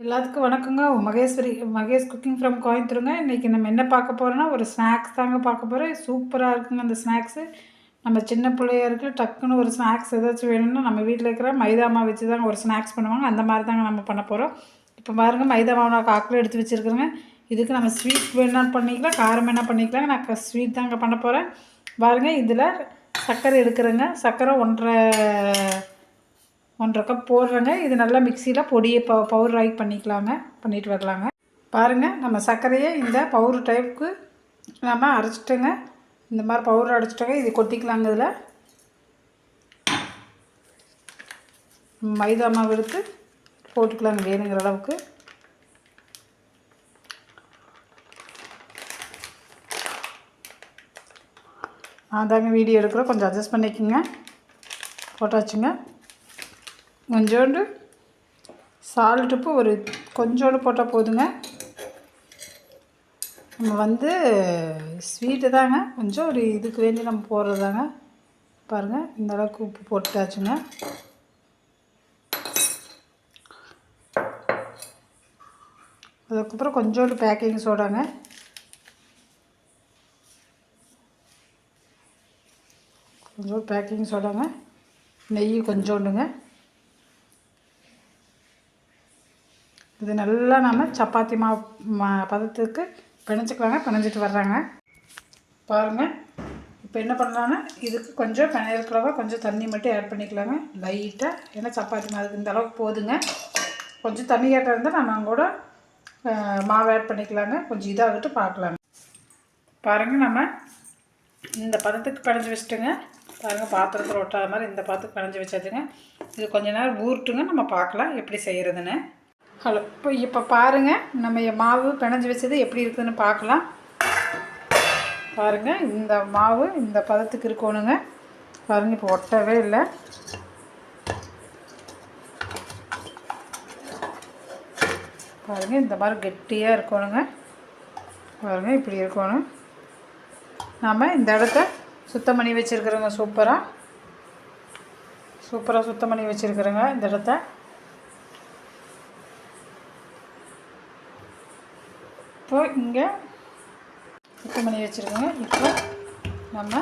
எல்லாத்துக்கும் வணக்கங்க. Mahesh cooking from கோயம்புத்தூருங்க. இன்றைக்கி நம்ம என்ன பார்க்க போகிறோன்னா, ஒரு ஸ்நாக்ஸ் தாங்க பார்க்க போகிறோம். சூப்பராக இருக்குங்க அந்த ஸ்நாக்ஸு. நம்ம சின்ன பிள்ளையா இருக்க டக்குன்னு ஒரு ஸ்நாக்ஸ் ஏதாச்சும் வேணும்னா, நம்ம வீட்டில் இருக்கிற மைதா மாவு வச்சு தாங்க ஒரு ஸ்நாக்ஸ் பண்ணுவாங்க. அந்த மாதிரி தாங்க நம்ம பண்ண போகிறோம். இப்போ பாருங்கள், மைதா மாவு நான் 1/4 கிலோ எடுத்து வச்சுருக்கிறேங்க. இதுக்கு நம்ம ஸ்வீட் வேணாலும் பண்ணிக்கலாம், காரம் வேணால் பண்ணிக்கலாங்க. நான் ஸ்வீட் தாங்க பண்ண போகிறேன். பாருங்கள், இதில் சர்க்கரை எடுக்கிறேங்க. சர்க்கரை 1 1/2 கப் போடுறேங்க. இது நல்லா மிக்சியில் பொடியை பவுடர் ஆகி பண்ணிட்டு வரலாங்க. பாருங்கள், நம்ம சர்க்கரையை இந்த பவுடர் டைப்புக்கு நம்ம அரைச்சிட்டோங்க. இந்த மாதிரி பவுடர் அரைச்சிட்டோங்க. இது கொட்டிக்கலாங்க. இதில் மைதா மாவு எடுத்து போட்டுக்கலாங்க வேணுங்கிற அளவுக்கு. நான் தாங்க வீடியோ எடுக்கிறோம், கொஞ்சம் அட்ஜஸ்ட் பண்ணிக்கோங்க. போட்டாச்சுங்க. கொஞ்சோண்டு சால்ட்டுப்பு கொஞ்சோண்டு போட்டால் போதுங்க. நம்ம ஸ்வீட்டு தாங்க, கொஞ்சம் இதுக்கு வேண்டி நம்ம போடுறதாங்க. பாருங்கள், இந்த அளவுக்கு உப்பு போட்டாச்சுங்க. அதுக்கப்புறம் கொஞ்சோண்டு பேக்கிங் சோடாங்க. கொஞ்சோண்டு பேக்கிங் சோடாங்க. நெய் கொஞ்சோண்டுங்க. இது நல்லா நம்ம சப்பாத்தி மாவு பதத்துக்கு பிணைஞ்சிக்கலாங்க. பிணைஞ்சிட்டு வர்றாங்க. பாருங்கள், இப்போ என்ன பண்ணலான்னா, இதுக்கு கொஞ்சம் பிணையிறதுக்காக கொஞ்சம் தண்ணி மட்டும் ஆட் பண்ணிக்கலாங்க லைட்டாக. ஏன்னா சப்பாத்தி மாவுக்கு இந்த அளவுக்கு போதுங்க. கொஞ்சம் தண்ணி கேட்டால் இருந்தால் நம்ம கூட மாவு ஆட் பண்ணிக்கலாங்க. கொஞ்சம் இதாகிட்டு பார்க்கலாங்க. பாருங்கள், நம்ம இந்த பதத்துக்கு பிணைஞ்சி வச்சுட்டுங்க. பாருங்கள், பாத்திரத்தில் ஒட்டாத மாதிரி இந்த பதத்துக்கு பிணைஞ்சி வச்சாச்சுங்க. இது கொஞ்சம் நேரம் ஊறட்டுங்க. நம்ம பார்க்கலாம் எப்படி செய்கிறதுன்னு. ஹலோ, இப்போ பாருங்கள், நம்ம மாவு பிணைஞ்சி வச்சது எப்படி இருக்குதுன்னு பார்க்கலாம். பாருங்கள், இந்த மாவு இந்த பதத்துக்கு இருக்கணுங்க. பாருங்கள், இப்போ ஒட்டவே இல்லை. பாருங்கள், இந்த மாதிரி கெட்டியாக இருக்கணுங்க. பாருங்கள், இப்படி இருக்கணும். நாம் இந்த இடத்த சுத்தம் பண்ணி வச்சுருக்குறோங்க. சூப்பராக சுத்தம் பண்ணி வச்சுருக்குறோங்க இந்த இடத்த. இப்போ இங்கே சுத்தம் பண்ணி வச்சுருக்கோங்க. இப்போ நம்ம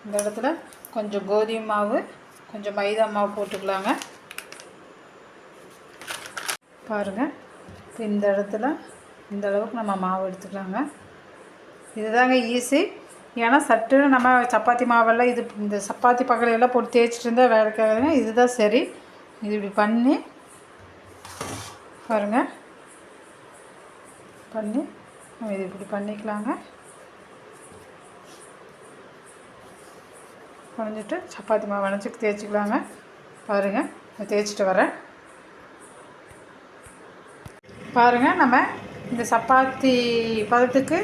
இந்த இடத்துல கொஞ்சம் கோதுமை மாவு, கொஞ்சம் மைதா மாவு போட்டுக்கலாங்க. பாருங்கள், இப்போ இந்த இடத்துல இந்த அளவுக்கு நம்ம மாவு எடுத்துக்கலாங்க. இதுதாங்க ஈஸி. ஏன்னா சட்டுன்னு நம்ம சப்பாத்தி மாவெல்லாம் இந்த சப்பாத்தி பக்கலையெல்லாம் போட்டு தேய்ச்சிட்டு இருந்தால் வேலைக்காகுதுங்க. இதுதான் சரி. இது இப்படி பண்ணி பாருங்கள், நம்ம இது இப்படி பண்ணிக்கலாங்க. பண்ணிட்டு சப்பாத்தி மாவு வளைச்சிட்டு தேய்ச்சிக்கலாங்க. பாருங்கள், நான் தேய்ச்சிட்டு வரேன். பாருங்கள், நம்ம இந்த சப்பாத்தி பதத்துக்கு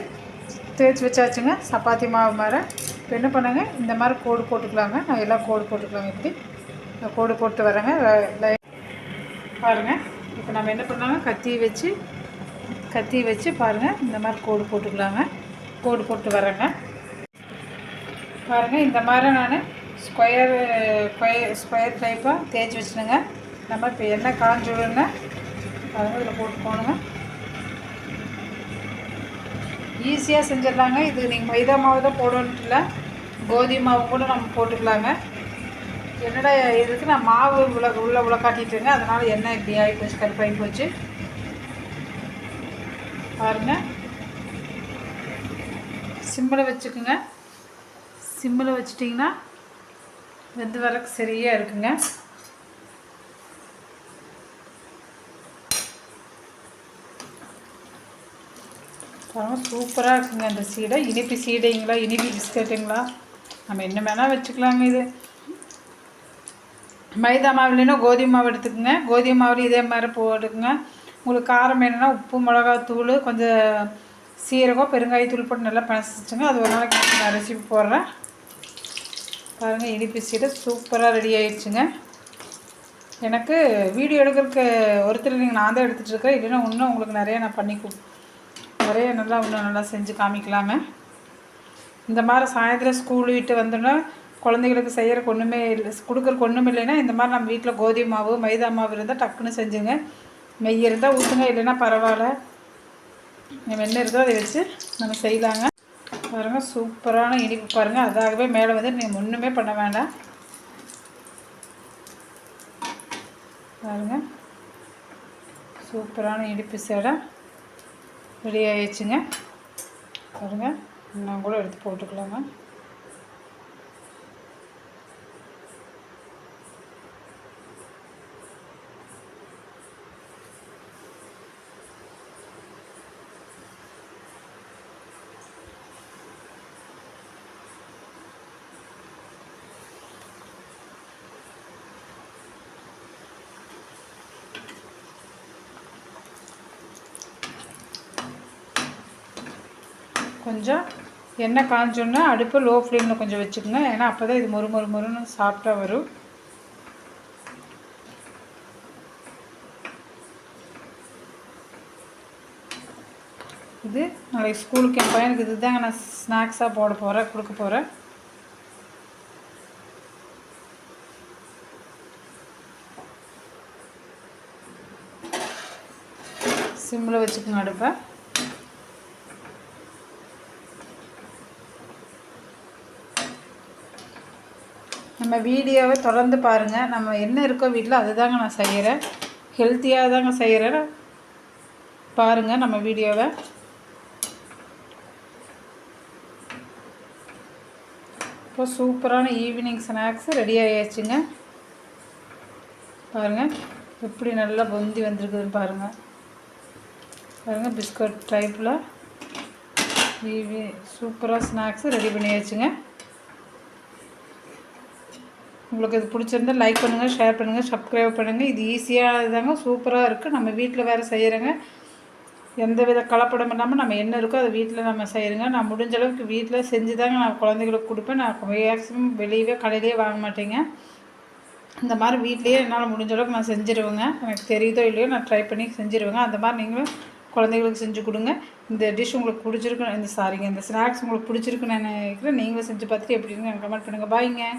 தேய்ச்சி வச்சாச்சுங்க. சப்பாத்தி மாவு மாதிரி இப்போ என்ன பண்ணுங்க, இந்த மாதிரி கோடு போட்டுக்கலாங்க. நான் எல்லாம் கோடு போட்டுக்கலாங்க. இப்படி கோடு போட்டு வரேங்க. பாருங்கள், இப்போ நம்ம என்ன பண்ணாங்க, கத்தி வச்சு பாருங்கள், இந்த மாதிரி கோடு போட்டுக்கலாங்க. கோடு போட்டு வரேங்க. பாருங்கள், இந்த மாதிரி நான் ஸ்கொயர் டைப்பாக தேய்ச்சி வச்சுடுங்க. நம்ம இப்போ எண்ணெய் காஞ்சி விடுங்க. பாருங்கள், இதில் போட்டு போகணுங்க. ஈஸியாக செஞ்சிடலாங்க. இது நீங்கள் மைதா மாவு தான் போடணுன்ட்டு இல்லை, கோதுமை மாவு கூட நம்ம போட்டுக்கலாங்க. என்னடா இதுக்கு நான் மாவு உள்ள காட்டிட்டுருங்க, அதனால் எண்ணெய் இப்படி ஆகி போச்சு, கருப்பாகி போச்சு. பாருங்கள், சிம்மில் வச்சுக்குங்க. சிம்மில் வச்சிட்டிங்கன்னா வெந்து வரக்கு சரியாக இருக்குங்க. பாருங்கள், சூப்பராக இருக்குங்க அந்த சீடை. இனிப்பு சீடைங்களா, இனிப்பு பிஸ்கட்டுங்களா, நம்ம என்ன வேணால் வச்சுக்கலாங்க. இது மைதா மாவு இல்லைன்னா கோதுமை மாவு எடுத்துக்கோங்க. கோதுமை மாவுலையும் இதே மாதிரி போட்டுக்குங்க. உங்களுக்கு காரம் வேணும்னா உப்பு, மிளகாத்தூள், கொஞ்சம் சீரகம், பெருங்காயத்தூள் போட்டு நல்லா பிணைச்சிச்சுங்க. அது ஒரு நாளைக்கு நான் ரெசிபி போடுறேன். பாருங்கள், இனிப்பு சீடை சூப்பராக ரெடி ஆகிடுச்சுங்க. எனக்கு வீடியோ எடுக்கிறதுக்கு ஒருத்தர் நீங்கள் நான் தான் எடுத்துகிட்ருக்கேன். இல்லைன்னா இன்னும் உங்களுக்கு நிறைய நான் நிறைய இன்னும் நல்லா செஞ்சு காமிக்கலாங்க. இந்த மாதிரி சாயந்தரம் ஸ்கூல் விட்டு வந்தோன்னா குழந்தைகளுக்கு செய்கிறக்கு ஒன்றுமே இல்லை, கொடுக்குறக்கு ஒன்றும் இல்லைன்னா இந்த மாதிரி நம்ம வீட்டில் கோதுமை மாவு, மைதா மாவு இருந்தால் டக்குன்னு செஞ்சுங்க. நெய் இருந்தால் ஊற்றுங்க, இல்லைன்னா பரவாயில்ல. நம்ம என்ன இருக்கோ அதை வச்சு நம்ம செய்யலாங்க. பாருங்கள் சூப்பரான இனிப்பு பாருங்கள். அதாகவே மேலே வந்து நீங்கள் ஒன்றுமே பண்ண வேண்டாம். பாருங்கள் சூப்பரான இனிப்பு சேடை ரெடி ஆகிடுச்சுங்க. பாருங்கள் இன்னும் கூட எடுத்து போட்டுக்கலாங்க. கொஞ்சம் எண்ணெய் காஞ்சோன்னா அடுப்பு லோ ஃப்ளேமில் கொஞ்சம் வச்சுக்கோங்க. ஏன்னா அப்போ தான் இது மொறுன்னு சாப்பிட்டா வரும். இது நாளைக்கு ஸ்கூலுக்கு என் பையனுக்கு இது தாங்க நான் ஸ்நாக்ஸாக கொடுக்க போகிறேன். சிம்மில் வச்சுக்கோங்க அடுப்பை. நம்ம வீடியோவை தொடர்ந்து பாருங்கள். நம்ம என்ன இருக்கோ வீட்டில் அதுதாங்க நான் செய்கிறேன். ஹெல்த்தியாக தாங்க செய்கிறேன். பாருங்கள் நம்ம வீடியோவை. இப்போ சூப்பரான ஈவினிங் ஸ்நாக்ஸ் ரெடி ஆகியாச்சுங்க. பாருங்கள் எப்படி நல்லா பொந்தி வந்திருக்குதுன்னு பாருங்கள். பாருங்கள் பிஸ்கட் டைப்பில் சூப்பராக ஸ்நாக்ஸ் ரெடி பண்ணியாச்சுங்க. உங்களுக்கு இது பிடிச்சிருந்தால் லைக் பண்ணுங்கள், ஷேர் பண்ணுங்கள், சப்ஸ்கிரைப் பண்ணுங்கள். இது ஈஸியாக தாங்க, சூப்பராக இருக்குது. நம்ம வீட்டில் வேறு செய்கிறேங்க. எந்த வித கலப்படம் இல்லாமல் நம்ம என்ன இருக்கோ அதை வீட்டில் நம்ம செய்கிறேங்க. நான் முடிஞ்ச அளவுக்கு வீட்டில் செஞ்சு தாங்க நான் குழந்தைங்களுக்கு கொடுப்பேன். நான் மேக்ஸிமம் வெளியவே கடையிலே வாங்க மாட்டேங்க. இந்த மாதிரி வீட்லேயே என்னால் முடிஞ்ச அளவுக்கு நான் செஞ்சுருவேங்க. எனக்கு தெரியுதோ இல்லையோ நான் ட்ரை பண்ணி செஞ்சுருவேங்க. அந்த மாதிரி நீங்களும் குழந்தைங்களுக்கு செஞ்சு கொடுங்க. இந்த டிஷ் உங்களுக்கு பிடிச்சிருக்கு, இந்த ஸ்நாக்ஸ் உங்களுக்கு பிடிச்சிருக்குன்னு நினைக்கிறேன். நீங்களும் செஞ்சு பார்த்துட்டு எப்படின்னு எனக்கு கமெண்ட் பண்ணுங்கள். பாய்ங்க.